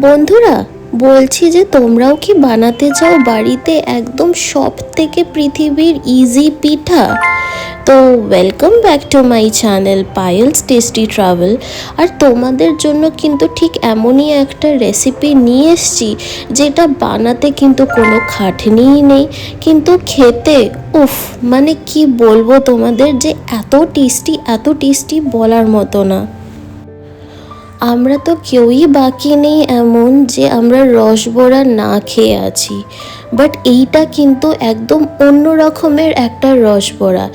বন্ধুরা, বলছি যে তোমরাও কি বানাতে চাও বাড়িতে একদম সব থেকে পৃথিবীর ইজি পিঠা? তো welcome back to my channel Payel's tasty travel. আর তোমাদের জন্য কিন্তু ঠিক এমনই একটা রেসিপি নিয়ে এসেছি যেটা বানাতে কিন্তু কোনো খাটনিই নেই, কিন্তু খেতে উফ, মানে কি বলবো তোমাদের, যে এত টেস্টি বলার মতো না। আমরা তো কেউই বাকি নেই এমন যে আমরা রসবড়া না খেয়ে আছি, বাট এইটা কিন্তু একদম অন্য রকমের একটা রসবড়া।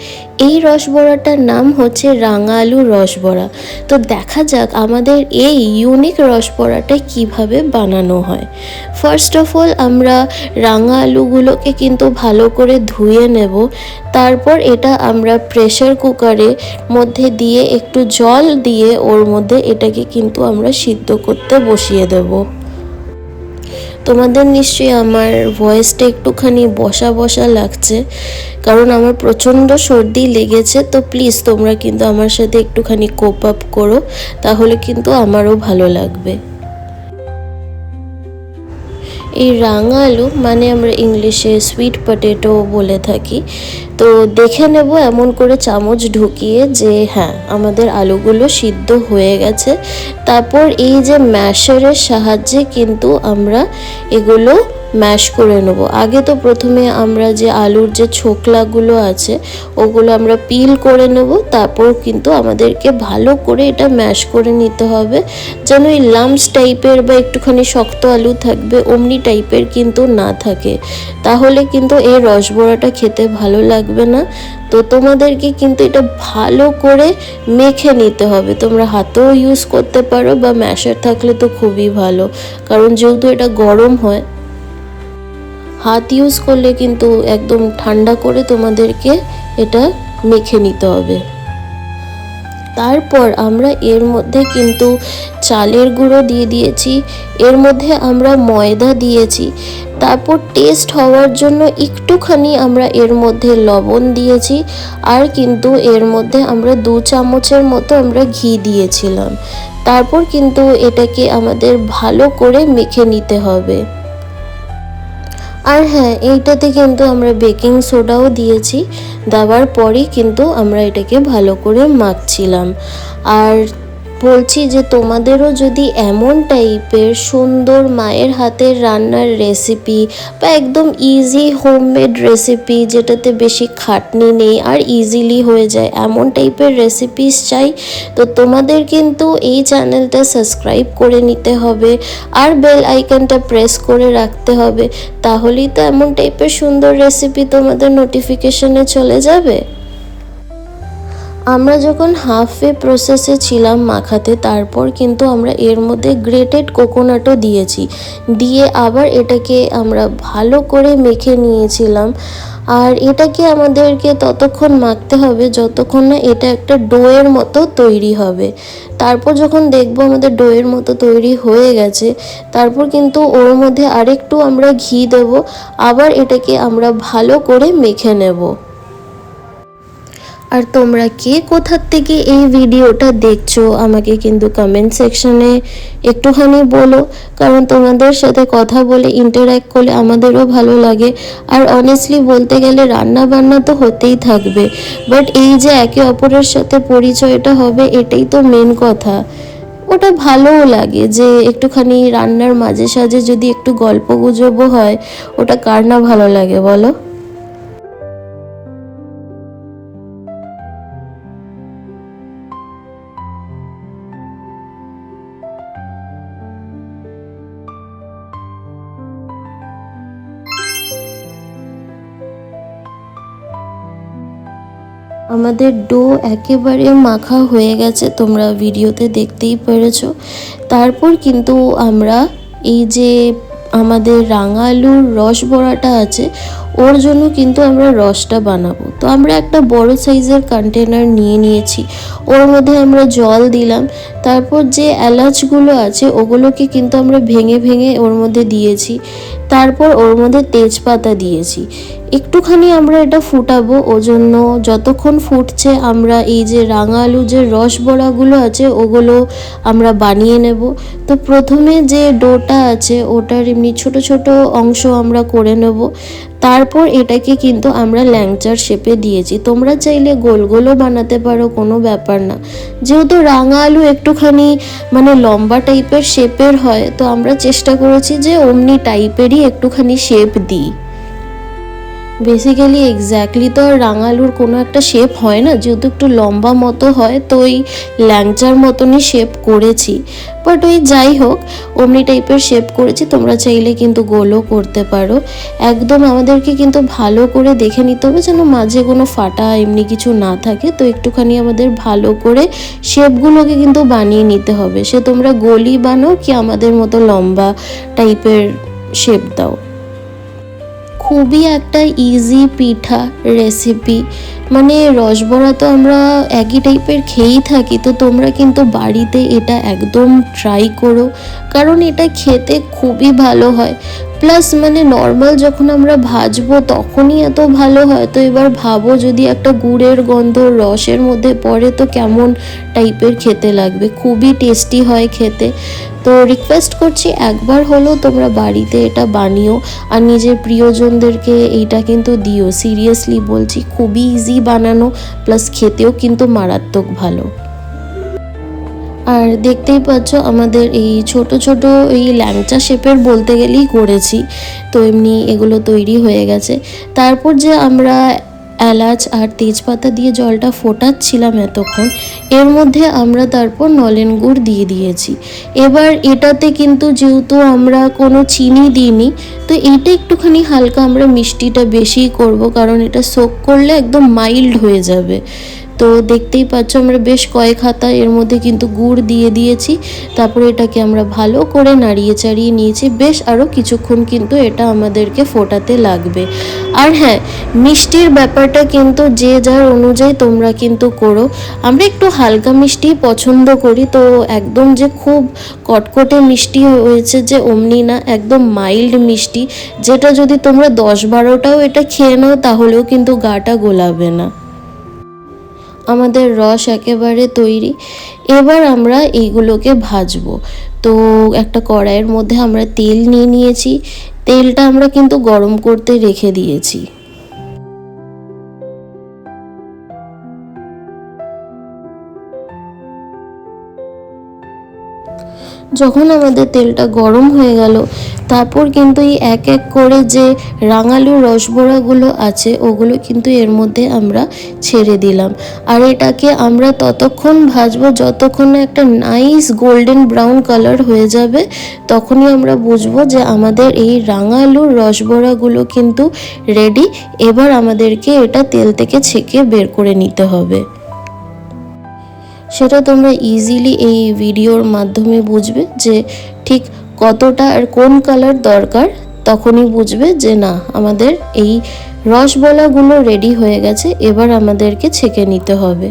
এই রসবড়াটার নাম হচ্ছে রাঙা আলুর রসবড়া। তো দেখা যাক আমাদের এই ইউনিক রসবড়াটা কিভাবে বানানো হয়। ফার্স্ট অফ অল আমরা রাঙা আলুগুলোকে কিন্তু ভালো করে ধুয়ে নেব। তারপর এটা আমরা প্রেসার কুকারে মধ্যে দিয়ে একটু জল দিয়ে ওর মধ্যে এটাকে কিন্তু আমরা সিদ্ধ করতে বসিয়ে দেব। তোমাদের নিশ্চয়ই আমার ভয়েসটা একটুখানি বসা বসা লাগছে, কারণ আমার প্রচণ্ড সর্দি লেগেছে। তো প্লিজ তোমরা কিন্তু আমার সাথে একটুখানি কোপ আপ করো, তাহলে কিন্তু আমারও ভালো লাগবে। এই রাঙা আলু মানে আমরা ইংলিশে সুইট পটেটো বলে থাকি। তো দেখে নেব এমন করে চামচ ঢুকিয়ে যে হ্যাঁ, আমাদের আলুগুলো সিদ্ধ হয়ে গেছে। তারপর এই যে ম্যাশারের সাহায্যে কিন্তু আমরা এগুলো ম্যাশ করে নেব। আগে তো প্রথমে আমরা যে আলুর যে ছোকলাগুলো আছে ওগুলো আমরা পিল করে নেব, তারপর কিন্তু আমাদেরকে ভালো করে এটা ম্যাশ করে নিতে হবে, যেন এই লাম্পস টাইপের বা একটুখানি শক্ত আলু থাকবে অমনি টাইপের কিন্তু না থাকে, তাহলে কিন্তু এই রসবড়াটা খেতে ভালো লাগবে না। তো তোমাদেরকে কিন্তু এটা ভালো করে মেখে নিতে হবে। তোমরা হাতেও ইউজ করতে পারো বা ম্যাশার থাকলে তো খুবই ভালো, কারণ যেহেতু এটা গরম হয়, হাত ইউজ করলে কিন্তু একদম ঠান্ডা করে তোমাদেরকে এটা মেখে নিতে হবে। তারপর আমরা এর মধ্যে কিন্তু চালের গুঁড়ো দিয়ে দিয়েছি, এর মধ্যে আমরা ময়দা দিয়েছি, তারপর টেস্ট হওয়ার জন্য একটুখানি আমরা এর মধ্যে লবণ দিয়েছি, আর কিন্তু এর মধ্যে আমরা 2 চামচের মতো আমরা ঘি দিয়েছিলাম। তারপর কিন্তু এটাকে আমাদের ভালো করে মেখে নিতে হবে। আর হ্যাঁ, এইটাতে কিন্তু আমরা বেকিং সোডাও দিয়েছি, দেওয়ার পরই কিন্তু আমরা এটাকে ভালো করে মাখছিলাম। আর বলছি যে তোমাদেরও যদি এমন টাইপের সুন্দর মায়ের হাতের রান্নার রেসিপি বা একদম ইজি হোমমেড রেসিপি যেটাতে বেশি খাটনি নেই আর ইজিলি হয়ে যায়, এমন টাইপের রেসিপিস চাই, তো তোমাদের কিন্তু এই চ্যানেলটা সাবস্ক্রাইব করে নিতে হবে আর বেল আইকনটা প্রেস করে রাখতে হবে, তাহলেই তো এমন টাইপের সুন্দর রেসিপি তোমাদের নোটিফিকেশনে চলে যাবে। আমরা যখন হাফওয়ে প্রসেসে ছিলাম মাখাতে, তারপর কিন্তু আমরা এর মধ্যে গ্রেটেড কোকোনাটও দিয়েছি, দিয়ে আবার এটাকে আমরা ভালো করে মেখে নিয়েছিলাম। আর এটাকে আমাদেরকে ততক্ষণ মাখতে হবে যতক্ষণ না এটা একটা ডোয়ের মতো তৈরি হবে। তারপর যখন দেখবো আমাদের ডোয়ের মতো তৈরি হয়ে গেছে, তারপর কিন্তু ওর মধ্যে আরেকটু আমরা ঘি দেব, আবার এটাকে আমরা ভালো করে মেখে নেব। আর তোমরা কে কোথার থেকে এই ভিডিওটা দেখছো আমাকে কিন্তু কমেন্ট সেকশনে একটুখানি বলো, কারণ তোমাদের সাথে কথা বলে ইন্টারঅ্যাক্ট করলে আমাদেরও ভালো লাগে। আর অনেস্টলি বলতে গেলে রান্না বান্না তো হতেই থাকবে, বাট এই যে একে অপরের সাথে পরিচয়টা হবে, এটাই তো মেন কথা। ওটা ভালোও লাগে যে একটুখানি রান্নার মাঝে সাঝে যদি একটু গল্প গুজবও হয়, ওটা কার না ভালো লাগে বলো। আমাদের ডো একেবারে মাখা হয়ে গেছে, তোমরা ভিডিওতে দেখতেই পেরেছো। তারপর কিন্তু আমরা এই যে আমাদের রাঙা আলুর রস বড়াটা আছে ওর জন্য কিন্তু আমরা রসটা বানাবো। তো আমরা একটা বড় সাইজের কন্টেনার নিয়ে নিয়েছি, ওর মধ্যে আমরা জল দিলাম, তারপর যে এলাচগুলো আছে ওগুলোকে কিন্তু আমরা ভেঙে ভেঙে ওর মধ্যে দিয়েছি, তারপর ওর মধ্যে তেজপাতা দিয়েছি। একটুখানি আমরা এটা ফুটাবো, ও জন্য যতক্ষণ ফুটছে আমরা এই যে রাঙা আলু যে রস বড়াগুলো আছে ওগুলো আমরা বানিয়ে নেব। তো প্রথমে যে ডোটা আছে ওটার এমনি ছোট ছোট অংশ আমরা করে নেব, তারপর এটাকে কিন্তু আমরা ল্যাংচার শেপে দিয়েছি। তোমরা চাইলে গোল গোলও বানাতে পারো, কোনো ব্যাপার না। যেহেতু রাঙা আলু একটুখানি মানে লম্বা টাইপের শেপের হয়, তো আমরা চেষ্টা করেছি যে অমনি টাইপেরই একটুখানি শেপ দিই। বেসিক্যালি এক্স্যাক্টলি তো আর রাঙালুর কোনো একটা শেপ হয় না, যেহেতু একটু লম্বা মতো হয়, তো ওই ল্যাংচার মতনই শেপ করেছি। বাট ওই যাই হোক, অমনি টাইপের শেপ করেছি, তোমরা চাইলে কিন্তু গোলও করতে পারো। একদম আমাদেরকে কিন্তু ভালো করে দেখে নিতে হবে যেন মাঝে কোনো ফাটা এমনি কিছু না থাকে। তো একটুখানি আমাদের ভালো করে শেপগুলোকে কিন্তু বানিয়ে নিতে হবে, সে তোমরা গোলই বানাও কি আমাদের মতো লম্বা টাইপের শেপ দাও। খুবই একটা ইজি পিঠা রেসিপি, মানে রসবড়া তো আমরা একই টাইপের খেয়েই থাকি, তো তোমরা কিন্তু বাড়িতে এটা একদম ট্রাই করো, কারণ এটা খেতে খুবই ভালো হয়। প্লাস মানে নর্মাল যখন আমরা ভাজবো তখনই এত ভালো হয়, তো এবার ভাবো যদি একটা গুড়ের গন্ধ রসের মধ্যে পড়ে তো কেমন টাইপের খেতে লাগবে, খুবই টেস্টি হয় খেতে। তো রিকোয়েস্ট করছি একবার হলেও তোমরা বাড়িতে এটা বানিও আর নিজের প্রিয়জনদেরকে এইটা কিন্তু দিও, সিরিয়াসলি বলছি, খুবই ইজি বানানো, প্লাস খেতেও কিন্তু মারাত্মক ভালো। আর দেখতেই পাচ্ছ আমাদের এই ছোট ছোট এই ল্যাংচা শেপের বলতে গেলেই করেছি, তো এমনি এগুলো তৈরি হয়ে গেছে। তারপর যে আমরা এলাচ আর তেজপাতা দিয়ে জলটা ফোটাচ্ছিলাম এতক্ষণ, এর মধ্যে আমরা তারপর নলেন গুড় দিয়ে দিয়েছি। এবার এটাতে কিন্তু যেহেতু আমরা কোনো চিনি দিইনি, তো এইটা একটুখানি হালকা আমরা মিষ্টিটা বেশিই করব, কারণ এটা সোক করলে একদম মাইল্ড হয়ে যাবে। তো দেখতেই পাচ্ছ আমরা বেশ কয়েক হাতা এর মধ্যে কিন্তু গুড় দিয়ে দিয়েছি, তারপরে এটাকে আমরা ভালো করে নাড়িয়ে চাড়িয়ে নিয়েছি। বেশ আরও কিছুক্ষণ কিন্তু এটা আমাদেরকে ফোটাতে লাগবে। আর হ্যাঁ, মিষ্টির ব্যাপারটা কিন্তু যে যার অনুযায়ী তোমরা কিন্তু করো, আমরা একটু হালকা মিষ্টি পছন্দ করি, তো একদম যে খুব কটকটে মিষ্টি হয়েছে যে অমনি না, একদম মাইল্ড মিষ্টি, যেটা যদি তোমরা 10-12টাও এটা খেয়ে নাও তাহলেও কিন্তু গাটা গোলাবে না। আমাদের রস একেবারে তৈরি, এবার আমরা এইগুলোকে ভাজবো। তো একটা কড়াইয়ের মধ্যে আমরা তেল নিয়ে নিয়েছি, তেলটা আমরা কিন্তু গরম করতে রেখে দিয়েছি। যখন আমাদের তেলটা গরম হয়ে গেল, তারপর কিন্তু এই এক এক করে যে রাঙালুর রসবড়াগুলো আছে ওগুলো কিন্তু এর মধ্যে আমরা ছেড়ে দিলাম। আর এটাকে আমরা ততক্ষণ ভাজবো যতক্ষণ না একটা নাইস গোল্ডেন ব্রাউন কালার হয়ে যাবে, তখনই আমরা বুঝবো যে আমাদের এই রাঙালুর রসবড়াগুলো কিন্তু রেডি। এবার আমাদেরকে এটা তেল থেকে ছেঁকে বের করে নিতে হবে। সেটা তোমরা ইজিলি এই ভিডিওর মাধ্যমে বুঝবে যে ঠিক কতটা আর কোন কালার দরকার, তখনই বুঝবে যে না আমাদের এই রসবড়াগুলো রেডি হয়ে গেছে, এবার আমাদেরকে ছেঁকে নিতে হবে।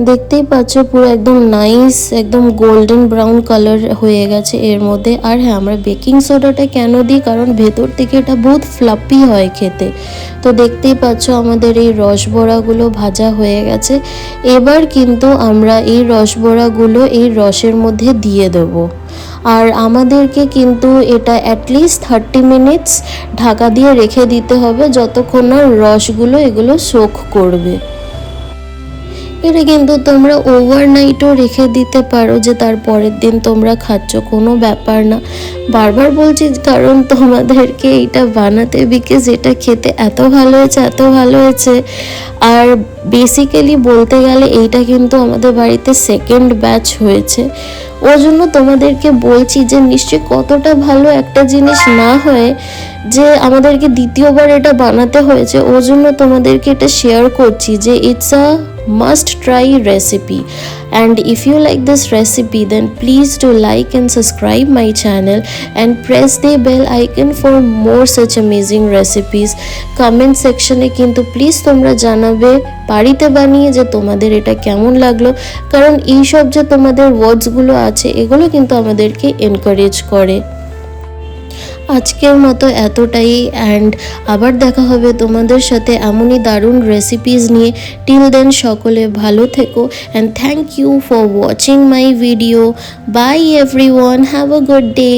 দেখতেই পাচ্ছ পুরো একদম নাইস একদম গোল্ডেন ব্রাউন কালার হয়ে গেছে এর মধ্যে। আর হ্যাঁ, আমরা বেকিং সোডাটা কেন দিই, কারণ ভেতর থেকে এটা বহুত ফ্লাপি হয় খেতে। তো দেখতেই পাচ্ছ আমাদের এই রসবড়াগুলো ভাজা হয়ে গেছে। এবার কিন্তু আমরা এই রসবড়াগুলো এই রসের মধ্যে দিয়ে দেবো। আর আমাদেরকে কিন্তু এটা অ্যাটলিস্ট 30 মিনিটস ঢাকা দিয়ে রেখে দিতে হবে, যতক্ষণ না রসগুলো এগুলো সোক করবে। এটা কিন্তু তোমরা ওভারনাইটও রেখে দিতে পারো, যে তার পরের দিন তোমরা খাচ্ছ, কোনো ব্যাপার না। বারবার বলছি কারণ তোমাদেরকে এটা বানাতে, বিকজ এটা খেতে এত ভালো হয়েছে, এত ভালো হয়েছে। আর বেসিক্যালি বলতে গেলে এইটা কিন্তু আমাদের বাড়িতে সেকেন্ড ব্যাচ হয়েছে, ওর জন্য তোমাদেরকে বলছি যে নিশ্চয়ই কতটা ভালো একটা জিনিস না হয় যে আমাদেরকে দ্বিতীয়বার এটা বানাতে হয়েছে। ওর জন্য তোমাদেরকে এটা শেয়ার করছি যে it's a must try recipe. And if you like this recipe, then please do like and subscribe my channel and press the bell icon for more such amazing recipes. Comment section এ কিন্তু please তোমরা জানাবে বাড়িতে বানিয়ে যে তোমাদের এটা কেমন লাগলো, কারণ এইসব যে তোমাদের ওয়ার্ডসগুলো আছে এগুলো কিন্তু আমাদেরকে এনকারেজ করে। আজকের মতো এতটাই, অ্যান্ড আবার দেখা হবে তোমাদের সাথে এমনই দারুণ রেসিপিস নিয়ে। টিল দেন সকলে ভালো থেকো, and thank you for watching my video. Bye everyone, have a good day.